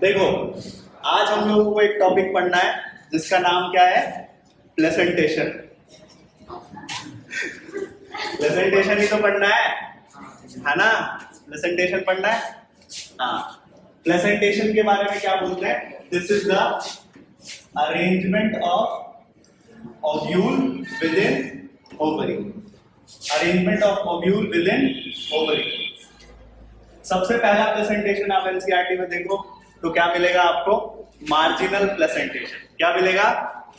देखो, आज हम लोगों को एक टॉपिक पढ़ना है जिसका नाम क्या है? प्रेजेंटेशन। प्रेजेंटेशन ही तो पढ़ना है ना? प्रेजेंटेशन पढ़ना है। हाँ, प्रेजेंटेशन के बारे में क्या बोलते हैं? This is the arrangement of ovule with in ovary. Arrangement of ovule with in ovary. सबसे पहला प्रेजेंटेशन आप एनसीईआरटी में देखो तो क्या मिलेगा आपको? Marginal presentation. क्या मिलेगा?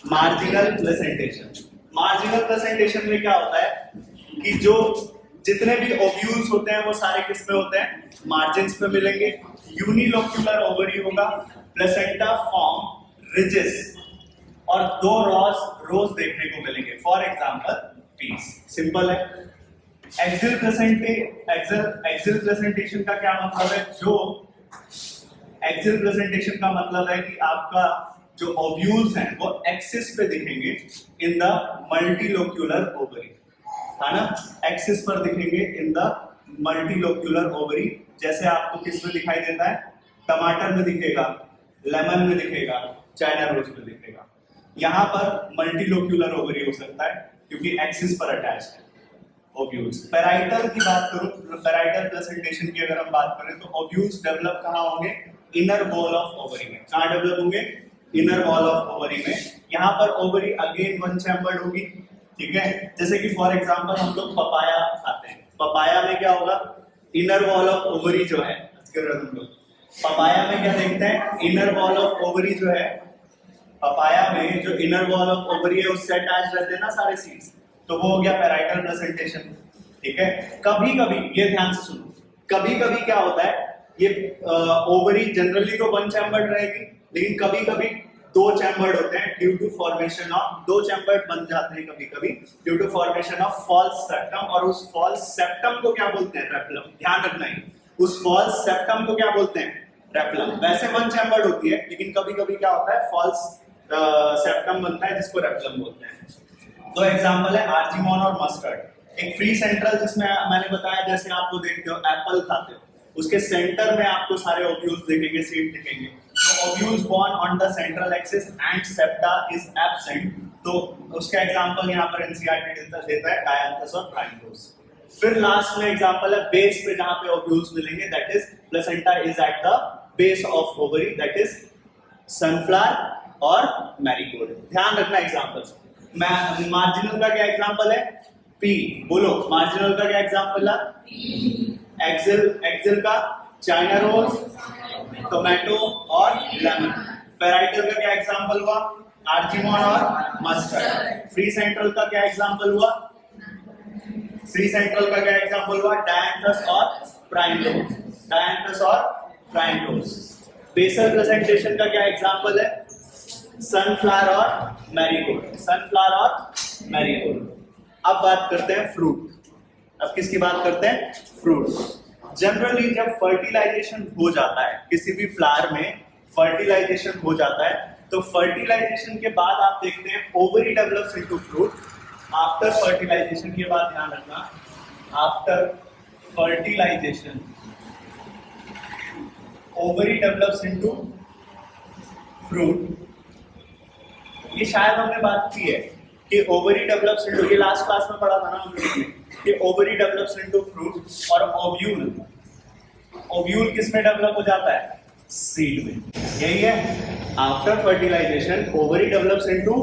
Marginal presentation. मार्जिनल प्रेजेंटेशन में क्या होता है कि जो जितने भी ओव्यूल्स होते हैं वो सारे किस में होते हैं? मार्जिन्स पे मिलेंगे। यूनिलोक्यूलर ओवरी होगा, प्लेसेंटा फॉर्म रिजेस और दो रोज देखने को मिलेंगे। For example peas. सिंपल है। एक्सियल प्रेजेंटेशन का क्या मतलब है? जो एक्सियल प्रेजेंटेशन का मतलब है कि आपका जो ओव्यूल्स हैं वो एक्सिस पे दिखेंगे इन द मल्टीलोक्यूलर ओवरी, है ना? एक्सिस पर दिखेंगे इन द मल्टीलोक्यूलर ओवरी। जैसे आपको किस में दिखाई देता है? टमाटर में दिखेगा, लेमन में दिखेगा, चाइना रोज में दिखेगा। यहाँ पर मल्टीलोक्यूलर ओवरी हो सकता है क्योंकि एक्सिस पर अटैच है ओव्यूल्स। पैराइटल की बात करूं, पैराइटल प्रेजेंटेशन की अगर हम बात करें तो ओव्यूल्स डेवलप कहाँ होंगे? इनर वॉल ऑफ ओवरी में। कहाँ डेवलप होंगे? इनर वॉल ऑफ ओवरी में। यहाँ पर ओवरी अगेन वन चैम्बर्ड होगी, ठीक है? जैसे कि फॉर एग्जांपल हम लोग पपाया खाते हैं। पपाया में क्या होगा? इनर वॉल ऑफ ओवरी जो है, पपाया में क्या देखते हैं? इनर वॉल ऑफ ओवरी जो है, पपाया में जो इनर वॉल ऑफ ओवरी है उससे अटैच रहते हैं ना सारे सीड्स, तो वो हो गया पैराइटल प्रेजेंटेशन, ठीक है? कभी कभी ये ध्यान से सुनो, कभी कभी क्या होता है, ये ओवरी जनरली तो वन चैम्बर्ड रहेगी, लेकिन कभी कभी दो चैम्बर्ड होते हैं ड्यू टू फॉर्मेशन ऑफ, दो चैम्बर्ड बन जाते हैं कभी कभी due to formation of false septum. और उस फॉल्स सेप्टम को क्या बोलते हैं? रेप्लम। ध्यान रखना है, उस फॉल्स सेप्टम को क्या बोलते हैं? रेप्लम। वैसे वन चैम्बर्ड होती है लेकिन कभी कभी क्या होता है? फॉल्स सेप्टम बनता है जिसको रेप्लम बोलते हैं। दो एग्जांपल है आर्जिमोन और मस्टर्ड। एक फ्री सेंट्रल जिसमें मैंने बताया, जैसे आपको देखते हो एप्पल खाते हो, उसके सेंटर में आपको सारे ओव्यूल्स दिखेंगे, सीड दिखेंगे। तो ovules borne on the central axis and septa is absent. तो उसका एग्जांपल यहाँ पर एनसीईआरटी देता है डायंथस और प्राइमरोस। फिर लास्ट में एग्जांपल है बेस पे, जहां पे ओव्यूल्स मिलेंगे, that is placenta is at the base of ovary, that is sunflower और मैरीगोल्ड। ध्यान रखना एग्जांपल्स। मार्जिनल का क्या एग्जांपल है? पी। बोलो, मार्जिनल का क्या एग्जांपल है? एक्सियल का चाइना रोज, टोमेटो और लेमन। पैराइटल का क्या एग्जांपल हुआ? आर्जिमोन और मस्टर्ड। फ्री सेंट्रल का क्या एग्जांपल हुआ? फ्री सेंट्रल का क्या एग्जांपल हुआ? डायंथस और प्राइमरोस। डायंथस और प्राइमरोस। बेसल प्रेजेंटेशन का क्या एग्जांपल है? सनफ्लावर और मैरीगोल्ड। सनफ्लावर और मैरीगोल्ड। अब बात करते हैं फ्रूट। अब किसकी बात करते हैं? फ्रूट। जनरली जब फर्टिलाइजेशन हो जाता है किसी भी फ्लावर में, फर्टिलाइजेशन हो जाता है, तो फर्टिलाइजेशन के बाद आप देखते हैं ovary develops into fruit. After fertilization के बाद ध्यान रखना, after fertilization ovary develops into fruit. ये शायद हमने बात की है कि ओवरी डेवलप्स इनटू, ये लास्ट क्लास में पढ़ा था ना हम लोगों ने कि ओवरी डेवलप्स इनटू फ्रूट। और ओव्यूल, ओव्यूल किस में डेवलप हो जाता है? सीड में। यही है, after fertilization ovary develops into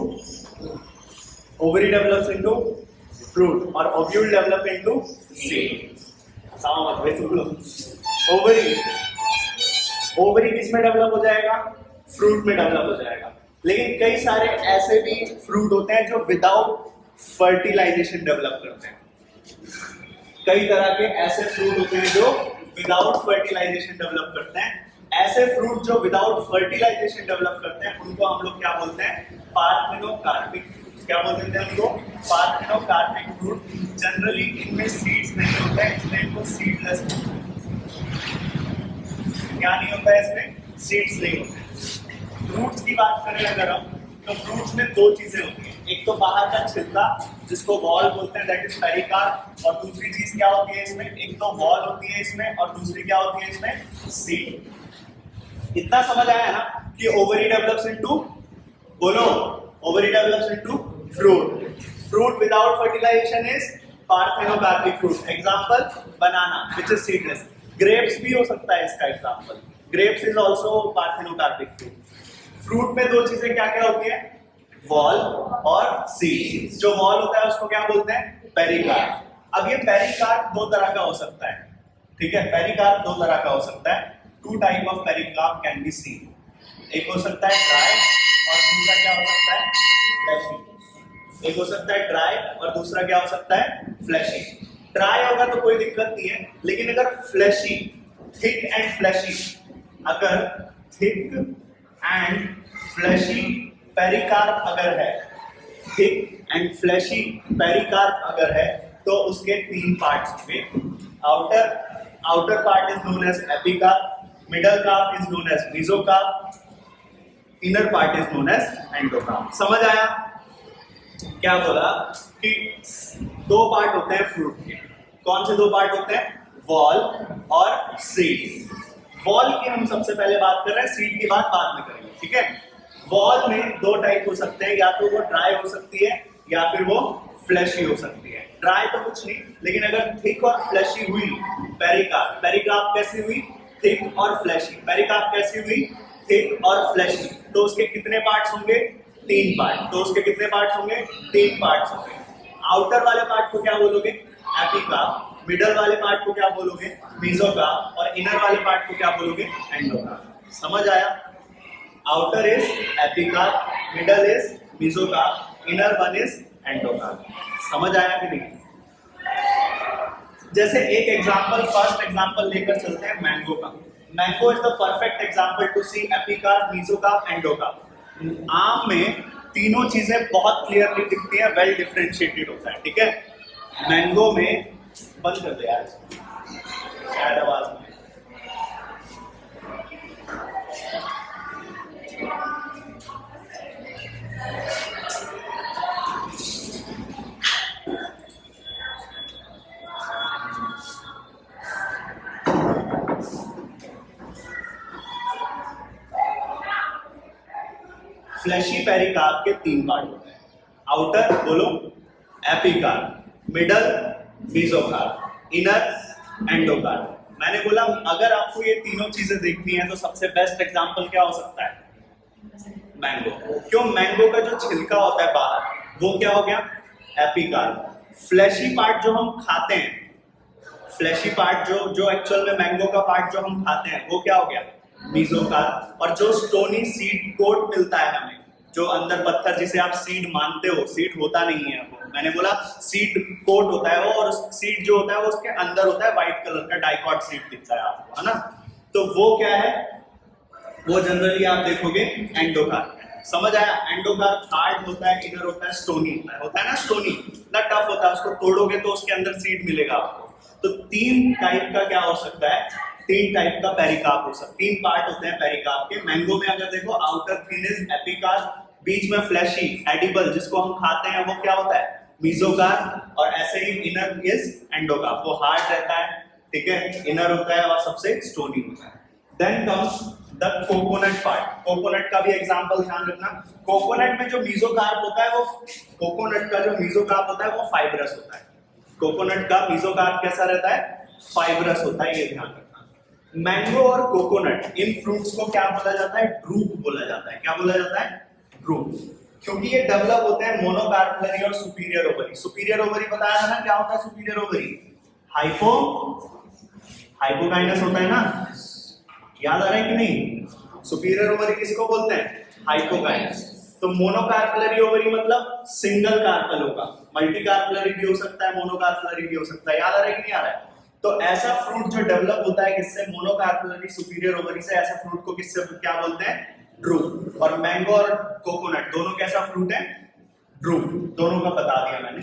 fruit और ovule develop into seed. Ovary किस में डेवलप हो जाएगा? फ्रूट में डेवलप हो जाएगा। लेकिन कई सारे ऐसे भी फ्रूट होते हैं जो विदाउट फर्टिलाइजेशन डेवलप करते हैं। कई तरह के ऐसे फ्रूट होते हैं जो विदाउट फर्टिलाइजेशन डेवलप करते हैं। ऐसे फ्रूट जो विदाउट फर्टिलाइजेशन डेवलप करते हैं उनको हम लोग क्या बोलते हैं? पार्थेनोकार्पिक। क्या बोलते हैं उनको? Parthenocarpic fruit. जनरली इनमें सीड्स नहीं होते हैं, इसलिए इनको सीडलेस। क्या नहीं होता है इसमें? सीड्स नहीं होते। फ्रूट्स की बात करें अगर हम, तो फ्रूट्स में दो चीजें होती हैं। एक तो बाहर का छिलका जिसको वॉल बोलते हैं, दैट इज पेरिकार्प। और दूसरी चीज क्या होती है इसमें? एक तो वॉल होती है इसमें और दूसरी क्या होती है इसमें? सीड। इतना समझ आया ना कि ओवरी डेवलप्स इनटू, बोलो, ovary develops into fruit. Fruit without fertilization is parthenocarpic fruit. Example banana which is seedless. Grapes भी हो सकता है इसका example. Grapes is also parthenocarpic fruit. Fruit में दो चीजें क्या क्या होती है, वॉल और सीड. जो वॉल होता है उसको क्या बोलते हैं, पेरिकार्प. अब ये पेरिकार्प दो तरह का हो सकता है, ठीक है. पेरिकार्प दो तरह का हो सकता है. Two type of pericarp can be seen. एक हो सकता है ड्राई और दूसरा क्या हो सकता है, फ्लैशी. एक हो सकता है ड्राई और दूसरा क्या हो सकता है, फ्लैशी. ड्राई होगा तो कोई दिक्कत नहीं है, लेकिन अगर फ्लैशी, थिक एंड फ्लैशी, अगर थिक एंड फ्लैशी पेरिकार्प अगर है, थिक एंड फ्लैशी पेरिकार्प अगर है, तो उसके तीन पार्ट्स होंगे. Outer part is known as epicarp, middle carp is known as mesocarp, inner part is known as endocarp. समझ आया क्या बोला कि दो पार्ट होते हैं फ्रूट के. कौन से दो पार्ट होते हैं, वॉल और सीड. वॉल की हम सबसे पहले बात कर रहे हैं, सीड की बात बाद में करेंगे, ठीक है. वॉल में दो टाइप हो सकते हैं, या तो वो ड्राई हो सकती है या फिर वो फ्लैशी हो सकती है. ड्राई तो कुछ नहीं, लेकिन अगर थिक और फ्लैशी हुई पेरिकार्प. पेरिकार्प कैसी हुई, थिक और फ्लैशी. पेरिकार्प कैसी हुई, थिक और फ्लैशी. तो उसके कितने पार्ट्स होंगे, तीन पार्ट. तो उसके कितने पार्ट्स होंगे, तीन पार्ट्स होंगे. आउटर वाले पार्ट को क्या बोलोगे, एपिकार्प. मिडल वाले पार्ट को क्या बोलोगे, मेसोकार्प. और इनर वाले पार्ट को क्या बोलोगे, एंडोकार्प. समझ आया. Outer is epicarp, middle is mesocarp, inner one is endocarp. समझ आया कि नहीं. जैसे एक एग्जांपल, फर्स्ट एग्जांपल लेकर चलते हैं मैंगो का. Mango is the perfect example to see epicarp, mesocarp, endocarp. आम में तीनों चीजें बहुत क्लियरली दिखती है, वेल डिफरेंशिएटेड होता है, ठीक है. मैंगो में, बंद कर दे यार शायद आवाज में. फ्लैशी पेरिकार्प के तीन पार्ट होते हैं. आउटर बोलो epicarp, middle mesocarp, inner endocarp. मैंने बोला अगर आपको ये तीनों चीजें देखनी है तो सबसे बेस्ट एग्जांपल क्या हो सकता है, मैंगो. क्यों, मैंगो का जो छिलका होता है बाहर वो क्या हो गया, एपिकार्प. फ्लैशी पार्ट जो हम खाते हैं, फ्लैशी पार्ट जो एक्चुअल में मैंगो का पार्ट जो हम खाते हैं वो क्या हो गया, मेसोकार्प. और जो स्टोनी सीड कोट मिलता है हमें, जो अंदर पत्थर जिसे आप सीड मानते हो, सीड होता नहीं है वो, मैंने बोला सीड कोट होता है वो, और सीड जो होता है वो उसके अंदर होता है, व्हाइट कलर का डाइकॉट सीड दिखता है आपको, है ना. तो वो क्या है, वो जनरली आप देखोगे एंडोकार्प. समझ आया. एंडोकार्प हार्ड होता है, इनर होता है स्टोनी होता है ना. स्टोनी इतना टफ होता है, उसको तोड़ोगे तो उसके अंदर सीड मिलेगा आपको. तो तीन टाइप का क्या हो सकता है, तीन टाइप का पेरिकार्प हो सकता है. तीन पार्ट होते हैं पेरिकार्प के. मैंगो में अगर देखो, आउटर थिन इज एपिकार्प, बीच में फ्लैशी एडिबल जिसको हम खाते हैं वो क्या होता है, मेसोकार्प. और ऐसे ही इनर इज एंडोकार्प, वो हार्ड रहता है, ठीक है, इनर होता है और सबसे स्टोनी होता है. Then comes the coconut part. Coconut का भी एग्जांपल ध्यान रखना. कोकोनट में जो मेसोकार्प होता है वो, कोकोनट का जो मेसोकार्प होता है वो फाइब्रस होता है. कोकोनट का मेसोकार्प कैसा रहता है, फाइब्रस होता है, ये ध्यान रखना. मैंगो और कोकोनट, इन फ्रूट्स को क्या बोला जाता है, ड्रूप बोला जाता है. क्या बोला जाता है, ड्रूप. क्योंकि ये डेवलप होते हैं मोनोकार्पलरी और सुपीरियर ओवरी. सुपीरियर ओवरी बताया था ना, क्या होता है सुपीरियर ओवरी, हाइपोकाइनस होता है ना, याद आ रहा है कि नहीं. सुपीरियर ओवरी किसको बोलते हैं, हाइपोकाइनस. तो मोनोकार्पलरी ओवरी मतलब सिंगल कार्पल होगा, मल्टी कार्पलरी भी हो सकता है, मोनोकार्पलरी भी हो सकता है. याद आ रहा है कि नहीं आ रहा है. तो ऐसा फ्रूट जो डेवलप होता है किससे, मोनोकार्पलरी सुपीरियर ओवरी से, ऐसा फ्रूट को किससे क्या बोलते हैं, ड्रूप. और मैंगो और कोकोनट दोनों कैसा फ्रूट है, ड्रूप. दोनों का बता दिया मैंने.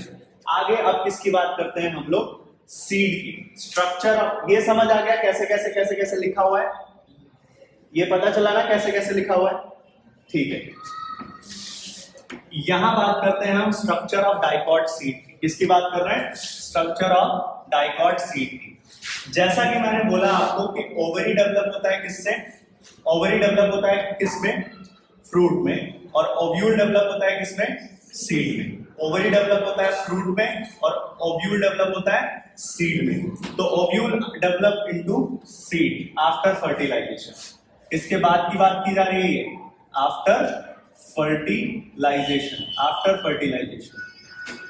आगे अब किसकी बात करते हैं हम लोग, सीड की. स्ट्रक्चर ये समझ आ गया कैसे कैसे कैसे कैसे लिखा हुआ है, ये पता चला ना कैसे कैसे लिखा हुआ है, ठीक है. यहां बात करते हैं हम स्ट्रक्चर ऑफ डाइकॉट सीड की. किसकी बात कर रहे हैं, स्ट्रक्चर ऑफ डाइकॉट सीड की. जैसा कि मैंने बोला आपको कि ओवरी डेवलप होता है किससे, ओवरी डेवलप होता है किसमें? फ्रूट में। और ओव्यूल डेवलप होता है किसमें? सीड में। ओवरी डेवलप होता है फ्रूट में और ओव्यूल डेवलप होता है सीड में। तो ovule develop into seed after fertilization. इसके बाद की बात की जा रही है आफ्टर फर्टिलाइजेशन, आफ्टर फर्टिलाइजेशन।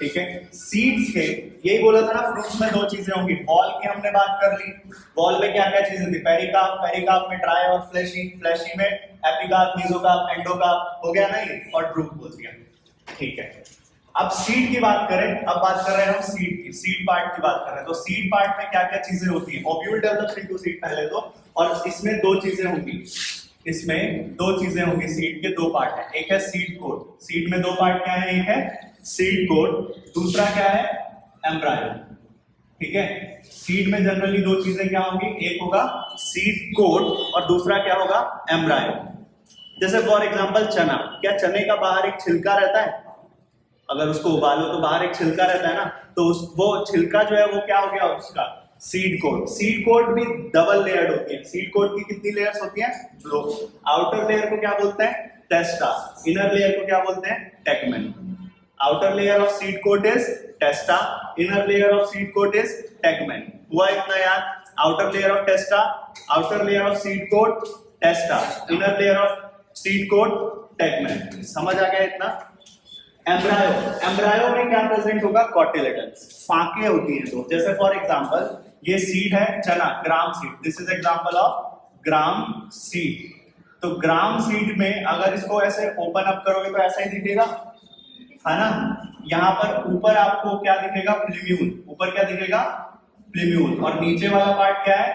ठीक है, सीड्स के यही बोला था ना, फ्रूट्स में दो चीजें होंगी। वॉल की हमने बात कर ली, वॉल में क्या क्या चीजें थी? पेरिकार्प, पेरिकार्प में ड्राई और फ्लैशी, फ्लैशी में एपिकार्प, मेसोकार्प, एंडोकार्प, हो गया ना ये, और ड्रूप बोल दिया। ठीक है, अब सीड की बात करें, अब बात कर रहे हैं हम सीड की, सीड पार्ट की बात कर रहे हैं। तो सीड पार्ट में क्या क्या चीजें होती है? ओव्यूल डेवलप्स इनटू सीड पहले तो, और इसमें दो चीजें होंगी, इसमें दो चीजें होंगी। सीड के दो पार्ट है, एक है सीड कोट। सीड में दो पार्ट क्या है? एक है सीड कोट, दूसरा क्या है? एम्ब्रायो। ठीक है, सीड में जनरली दो चीजें क्या होंगी? एक होगा सीड कोट और दूसरा क्या होगा? एम्ब्रायो। जैसे फॉर एग्जांपल चना, क्या चने का बाहर एक छिलका रहता है? अगर उसको उबालो तो बाहर एक छिलका रहता है ना, तो वो छिलका जो है वो क्या हो गया उसका? Seed coat. सीड कोट भी डबल लेयर्ड होती है। सीड कोट की कितनी लेयर्स होती हैं? दो। आउटर लेयर को क्या बोलते हैं? टेस्टा। इनर लेयर को क्या बोलते हैं? Tegmen. Outer layer of seed coat is testa, inner layer of seed coat is tegmen. हुआ इतना याद? Outer layer of testa, outer layer of seed coat testa, inner layer of seed coat tegmen. समझ आ गया इतना? Embryo, embryo में क्या present होगा? कॉटिलेडन्स, फांके होती हैं दो। जैसे फॉर एग्जांपल ये सीड है चना, ग्राम seed, this is example of gram seed. तो ग्राम सीड में अगर इसको ऐसे ओपन अप करोगे तो ऐसा ही दिखेगा, है ना? यहाँ पर ऊपर आपको क्या दिखेगा? प्लीम्यूल। ऊपर क्या दिखेगा? प्लीम्यूल। और नीचे वाला पार्ट क्या है?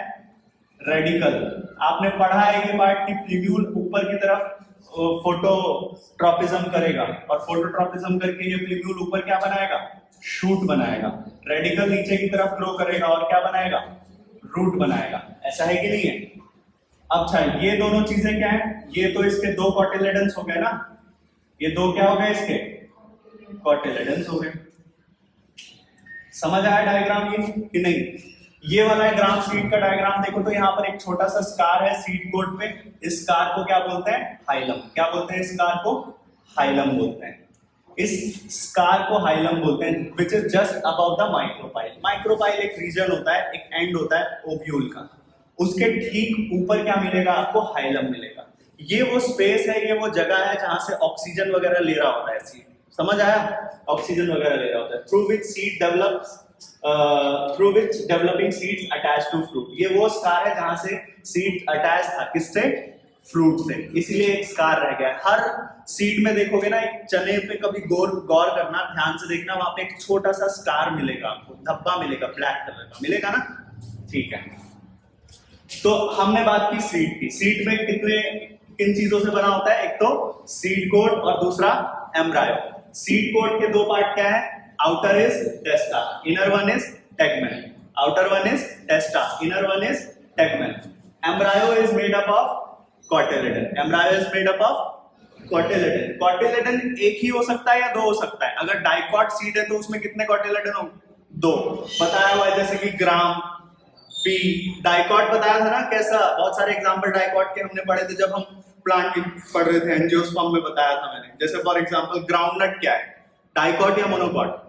रेडिकल। आपने पढ़ा है ये पार्ट की प्लीम्यूल ऊपर की तरफ फोटोट्रॉपिज्म करेगा, और फोटोट्रॉपिज्म करके ये प्लीम्यूल ऊपर क्या बनाएगा? शूट बनाएगा। रेडिकल नीचे की तरफ ग्रो करेगा और क्या बनाएगा? रूट बनाएगा। ऐसा है कि नहीं है? अच्छा, ये दोनों चीजें क्या है? ये तो इसके दो कॉटिलेडन्स हो गए ना, ये दो क्या हो गए इसके? कॉटिलेडन्स हो गए। समझ आया डायग्राम ये कि नहीं? ये वाला है ग्राम सीड का डायग्राम। देखो तो यहाँ पर एक छोटा सा स्कार है सीड कोट पे। इस स्कार को क्या बोलते हैं? हाइलम। क्या बोलते हैं? इस स्कार को हाइलम बोलते हैं। इस स्कार को हाइलम बोलते हैं, which is just above the micropyle. Micropyle एक रीजन होता है, एक एंड होता है ओव्यूल का, उसके ठीक ऊपर क्या मिलेगा आपको? हाइलम मिलेगा। ये वो स्पेस है, ये वो जगह है जहां से ऑक्सीजन वगैरह ले रहा होता है सीड। समझ आया? ऑक्सीजन वगैरह ले रहा होता है, through which seed develops, through which developing seeds attach to fruit. ये वो स्कार है जहां से सीड अटैच था, किससे? फ्रूट से। इसलिए एक स्कार रह गया। हर सीड में देखोगे ना, एक चने पे कभी गौर करना, ध्यान से देखना, वहां पे एक छोटा सा स्कार मिलेगा आपको, धब्बा मिलेगा, ब्लैक कलर का मिलेगा ना। ठीक है, तो हमने बात की सीड की। सीड में किन चीजों से बना होता है? एक तो सीड कोट और दूसरा एम्ब्रायो। सीड कोट के दो पार्ट क्या है? Outer is testa, inner one is tegmen. Outer one is testa, inner one is tegmen. Embryo is made up of cotyledon. Embryo is made up of cotyledon. Cotyledon एक ही हो सकता है या दो हो सकता है? अगर डाइकॉट सीड है तो उसमें कितने कॉटिलेडन होंगे? दो। बताया हुआ है, जैसे कि ग्राम, पी, डाइकॉट बताया था ना कैसा? बहुत सारे एग्जांपल डाइकॉट के हमने पढ़े थे जब हम प्लांट की पढ़ रहे थे, एंजियोस्पर्म में बताया था मैंने। जैसे फॉर एग्जांपल ग्राउंडनट क्या है? डाइकॉट या मोनोकॉट?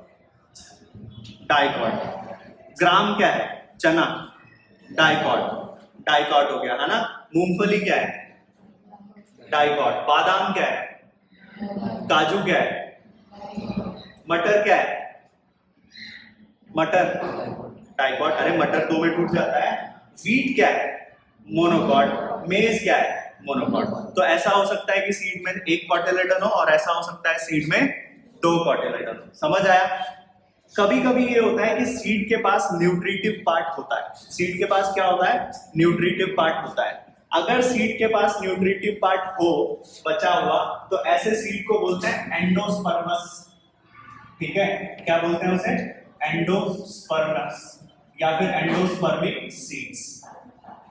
डाइकॉट। ग्राम क्या है? चना, डाइकॉट, डाइकॉट हो गया, है ना? मूंगफली क्या है? डाइकॉट। बादाम क्या है? काजू क्या है? मटर क्या है? मटर, डाइकॉट। अरे मटर दो में टूट जाता है। वीट क्या है? मोनोकॉट। मेज क्या है? मोनोकॉट। तो ऐसा हो सकता है कि सीड में एक कॉटिलेडन हो, और ऐसा हो सकता है सीड में दो कॉटिलेडन हो। समझ आया? कभी कभी ये होता है कि सीड के पास न्यूट्रिटिव पार्ट होता है। सीड के पास क्या होता है? न्यूट्रिटिव पार्ट होता है। अगर सीड के पास न्यूट्रिटिव पार्ट हो बचा हुआ, तो ऐसे सीड को बोलते हैं एंडोस्पर्मस। ठीक है, क्या बोलते हैं उसे? एंडोस्पर्मस या फिर एंडोस्पर्मिक सीड्स।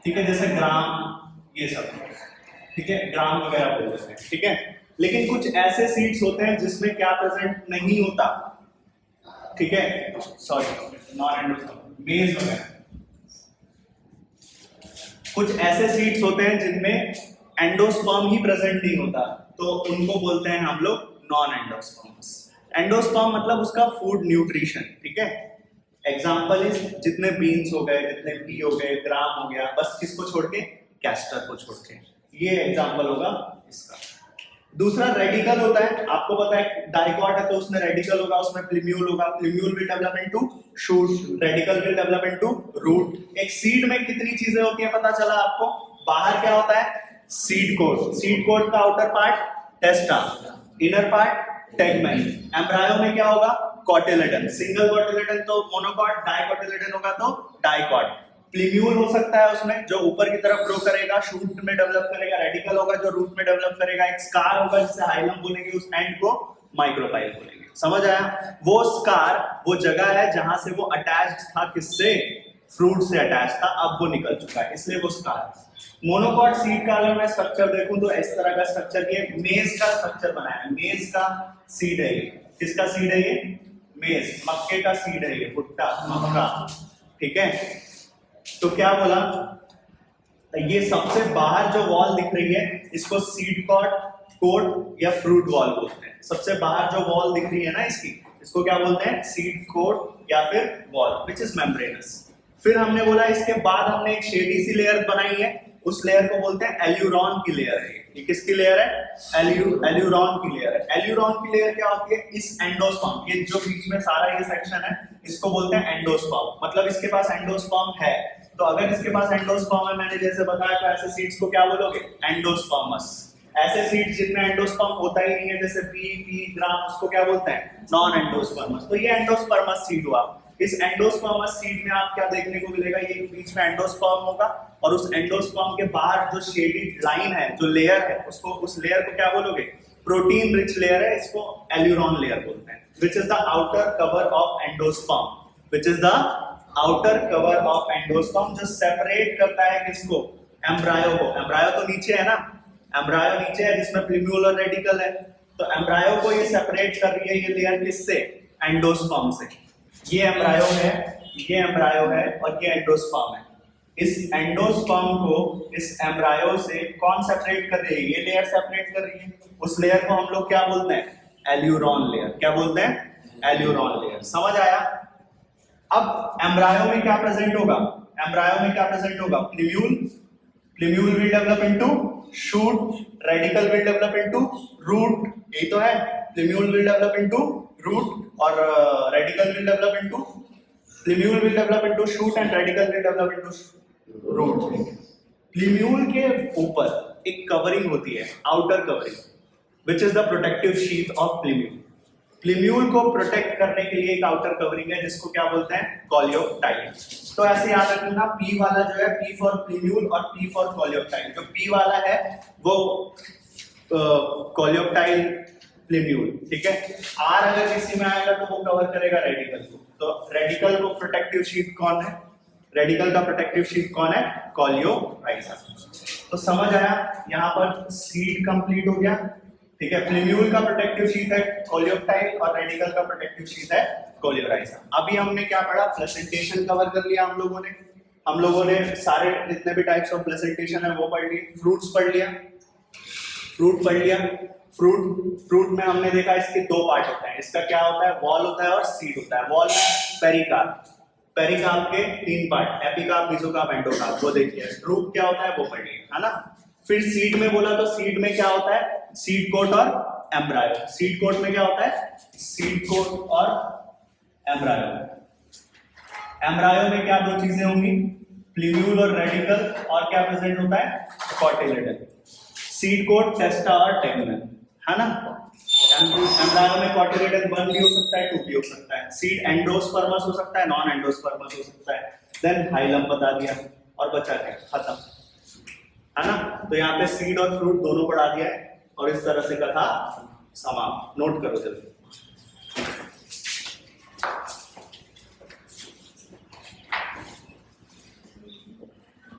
ठीक है, जैसे ग्राम, ये सब। ठीक है, ग्राम वगैरह बोलते हैं। ठीक है, लेकिन कुछ ऐसे सीड्स होते हैं जिसमें क्या प्रेजेंट नहीं होता। ठीक है, सॉरी, नॉन एंडोस्पर्म, मेज वगैरह। कुछ ऐसे सीड्स होते हैं जिनमें एंडोस्पर्म ही प्रेजेंट नहीं होता तो उनको बोलते हैं हम लोग नॉन एंडोस्पर्मस। एंडोस्पर्म मतलब उसका फूड न्यूट्रिशन, ठीक है। एग्जाम्पल इज जितने बीन्स हो गए, जितने पी हो गए, ग्राम हो गया, बस किसको छोड़ के, कैस्टर को छोड़ के, ये एग्जाम्पल होगा इसका। दूसरा रेडिकल होता है, आपको पता है डाइकॉट है तो उसमें रेडिकल होगा, उसमें प्लीम्यूल होगा, plumule will develop into shoot, radical will develop into root. एक सीड में कितनी चीजें होती है पता चला आपको, बाहर क्या होता है, सीड कोट, सीड कोट का outer part टेस्टा, inner part tegmen. Embryo में क्या होगा, कॉटिलेडन, सिंगल कॉटिलेडन तो मोनोकॉट, डाइकॉटिलेडन होगा तो डाइकॉट। प्लीम्यूल हो सकता है उसमें जो ऊपर की तरफ ग्रो करेगा, शूट में डेवलप करेगा, रेडिकल होगा जो रूट में डेवलप करेगा, एक स्कार होगा जिसे हाइलम बोलेंगे, उस एंड को माइक्रोपाइल बोलेंगे। समझ आया, वो स्कार वो जगह है जहां से वो अटैच्ड था, किससे, फ्रूट से अटैच था, अब वो निकल चुका है, इसलिए वो स्कार। मोनोकॉट सीड का अगर मैं स्ट्रक्चर देखूं तो इस तरह का स्ट्रक्चर, ये मेज का स्ट्रक्चर बनाया है, मेज का सीड है ये, किसका सीड है ये, मेज, मक्के का सीड है ये, भुट्टा, मक्का, ठीक है। तो क्या बोला, ये सबसे बाहर जो वॉल दिख रही है इसको सीड कोट या फ्रूट वॉल बोलते हैं। सबसे बाहर जो वॉल दिख रही है ना इसकी, इसको क्या बोलते हैं, सीड कोट या फिर वॉल विच इज मेम्ब्रेनस। फिर हमने बोला इसके बाद हमने एक शेडी सी लेयर बनाई है, उस लेयर को बोलते हैं एल्यूरॉन की लेयर है। ये किसकी लेयर है, एल्यूरॉन की लेयर है। एल्यूरॉन की लेयर क्या होती है, इस एंडोस्पर्म, ये जो बीच में सारा ये सेक्शन है इसको बोलते हैं एंडोस्पर्म, मतलब इसके पास एंडोस्पर्म है। तो अगर इसके पास एंडोस्पर्म है, मैंने जैसे बताया, तो ऐसे सीड्स को क्या बोलोगे, एंडोस्पर्मस। ऐसे सीड्स जिनमें एंडोस्पर्म होता ही नहीं है, जैसे पी ग्राम, उसको क्या बोलते हैं, नॉन एंडोस्पर्मस। तो ये एंडोस्पर्मस सीड हुआ। इस एंडोस्पर्मस सीड में आप क्या देखने को मिलेगा, ये बीच में एंडोस्पर्म होगा और उस एंडोस्पर्म के बाहर जो शेडेड लाइन है, जो लेयर है, उसको, उस लेयर को क्या बोलोगे, प्रोटीन रिच लेयर है, इसको एल्यूरॉन लेयर बोलते हैं। विच is the outer cover of endosperm, which is the outer cover of endosperm, जो सेपरेट करता है किसको, एम्ब्रायो को। एम्ब्रायो तो नीचे है ना, एम्ब्रायो नीचे है जिसमें प्लीम्यूल और रेडिकल है, तो एम्ब्रायो को ये सेपरेट कर रही है ये लेयर किससे, एंडोस्पर्म से। ये एम्ब्रायो है, ये एम्ब्रायो है और ये एंडोस्पर्म है। इस एंडोस्पर्म को इस एम्ब्रायो से कौन सेपरेट कर रही है, ये लेयर सेपरेट कर रही है। उस लेयर को हम लोग क्या बोलते हैं, एल्यूरॉन लेयर। क्या बोलते हैं, एल्यूरॉन लेयर। समझ आया। अब एम्ब्रायो में क्या प्रेजेंट होगा, एम्ब्रायो में क्या प्रेजेंट होगा, plumule, plumule will develop into shoot, radical will develop into root, यही तो है, plumule will develop into root और radical will develop into, plumule will develop into shoot and radical will develop into root. Plumule के ऊपर एक covering होती है, outer covering, which is the protective sheath of plumule. Plumule को protect करने के लिए एक आउटर कवरिंग है जिसको क्या बोलते हैं, कॉलियोप्टाइल। तो ऐसे याद रखना, पी वाला जो है, पी फॉर प्लीम्यूल और पी फॉर कॉलियोप्टाइल। जो पी वाला है वो कॉलियोप्टाइल प्लीम्यूल, ठीक है। आर अगर किसी में आएगा तो वो कवर करेगा रेडिकल को। तो रेडिकल को प्रोटेक्टिव शीट कौन है, रेडिकल का प्रोटेक्टिव शीट कौन है, कॉलियोराइजा। तो समझ आया, यहाँ पर सीड कंप्लीट हो गया, ठीक है। प्लीम्यूल का प्रोटेक्टिव शीट है कॉलियोप्टाइल और रेडिकल का प्रोटेक्टिव शीट है कॉलियोराइजा। अभी हमने क्या पढ़ा, प्लेसेंटेशन कवर कर लिया हम लोगों ने सारे जितने भी टाइप्स ऑफ प्लेसेंटेशन है वो पढ़ लिए। फ्रूट्स पढ़ लिया, फ्रूट पढ़ लिया। फ्रूट में हमने देखा इसके दो पार्ट होते हैं, इसका क्या होता है, वॉल होता है और सीड होता है। वॉल में पेरिकार्प, पेरिकार्प के तीन पार्ट, एपिकार्प, मेसोकार्प, एंडोकार्प, वो देखिए। रूट क्या होता है वो पढ़ लिए, है ना। फिर सीड में बोला तो सीड में क्या होता है, सीड कोट और एम्ब्रायो। सीड कोट में क्या होता है, सीड कोट और एम्ब्रायो। एम्ब्रायो में क्या दो चीजें होंगी, प्लीम्यूल और रेडिकल, और क्या प्रेजेंट होता है, कॉटिलेडन। सीड कोट, टेस्टा और टेगमेन, है ना। एम्ब्रायो में कॉटिलेडन 1 भी हो सकता है, 2 भी हो सकता है। सीड एंडोस्पर्मस हो सकता है, नॉन एंडोस्पर्मस हो सकता है। देन हाइलम बता दिया और बचा क्या, खत्म, है ना। तो यहाँ पे सीड और फ्रूट दोनों पढ़ा दिया है और इस तरह से कथा समाप्त। नोट करो जल्दी।